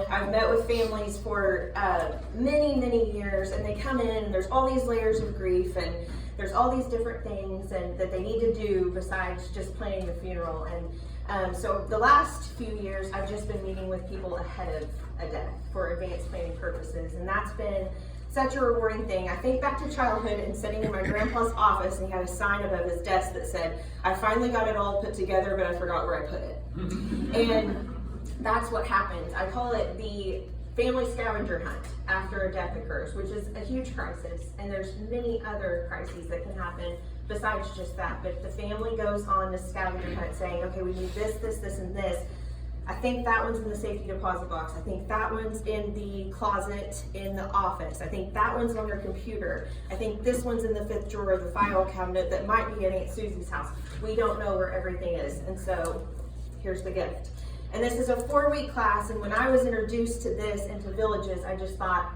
I've met with families for many years, and they come in and there's all these layers of grief, and there's all these different things and that they need to do besides just planning the funeral. And so the last few years I've just been meeting with people ahead of a death for advanced planning purposes, and that's been such a rewarding thing. I think back to childhood and sitting in my grandpa's office, and he had a sign above his desk that said, "I finally got it all put together, but I forgot where I put it." And that's what happens. I call it the family scavenger hunt after a death occurs, which is a huge crisis, and there's many other crises that can happen besides just that. But the family goes on this scavenger hunt saying, okay, we need this, and this. I think that one's in the safety deposit box. I think that one's in the closet in the office. I think that one's on your computer. I think this one's in the 5th drawer of the file cabinet that might be at Aunt Susie's house. We don't know where everything is, and so here's the gift. And this is a 4-week class, and when I was introduced to this and to Villages, I just thought,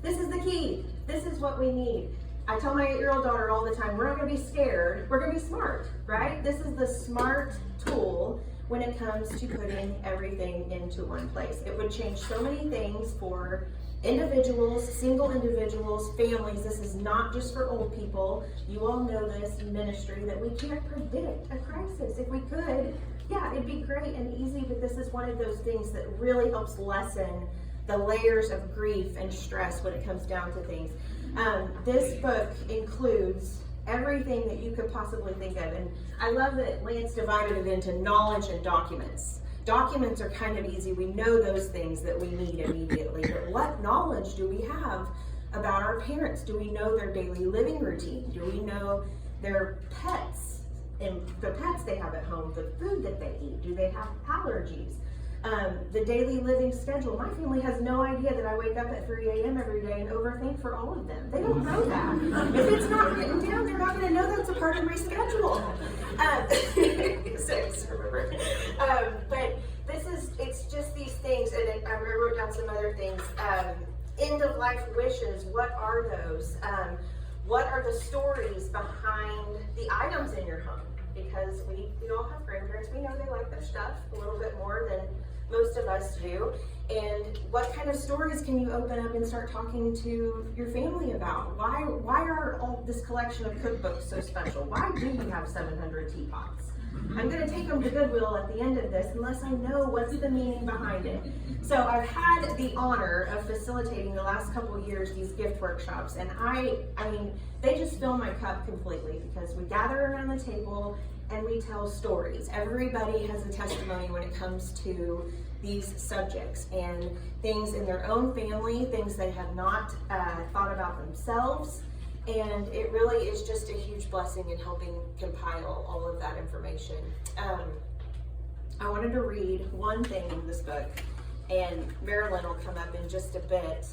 this is the key. This is what we need. I tell my 8-year-old daughter all the time, we're not gonna be scared, we're gonna be smart, right? This is the smart tool when it comes to putting everything into one place. It would change so many things for individuals, single individuals, families. This is not just for old people. You all know this in ministry that we can't predict a crisis. If we could, yeah, it'd be great and easy, but this is one of those things that really helps lessen the layers of grief and stress when it comes down to things. This book includes everything that you could possibly think of, and I love that Lance divided it into knowledge and documents. Documents are kind of easy. We know those things that we need immediately, but what knowledge do we have about our parents? Do we know their daily living routine? Do we know their pets and the pets they have at home, the food that they eat? Do they have allergies? The daily living schedule. My family has no idea that I wake up at 3 a.m. every day and overthink for all of them. They don't know that. If it's not written down, they're not going to know that's a part of my schedule. 6, remember. But it's just these things, and I wrote down some other things. End of life wishes, what are those? What are the stories behind the items in your home? Because we all have grandparents, we know they like their stuff a little bit more than most of us do. And what kind of stories can you open up and start talking to your family about? Why are all this collection of cookbooks so special? Why do you have 700 teapots? I'm going to take them to Goodwill at the end of this unless I know what's the meaning behind it. So I've had the honor of facilitating the last couple of years these gift workshops, and I mean, they just fill my cup completely because we gather around the table and we tell stories. Everybody has a testimony when it comes to these subjects and things in their own family, things they have not thought about themselves. And it really is just a huge blessing in helping compile all of that information. I wanted to read one thing in this book, and Marilyn will come up in just a bit.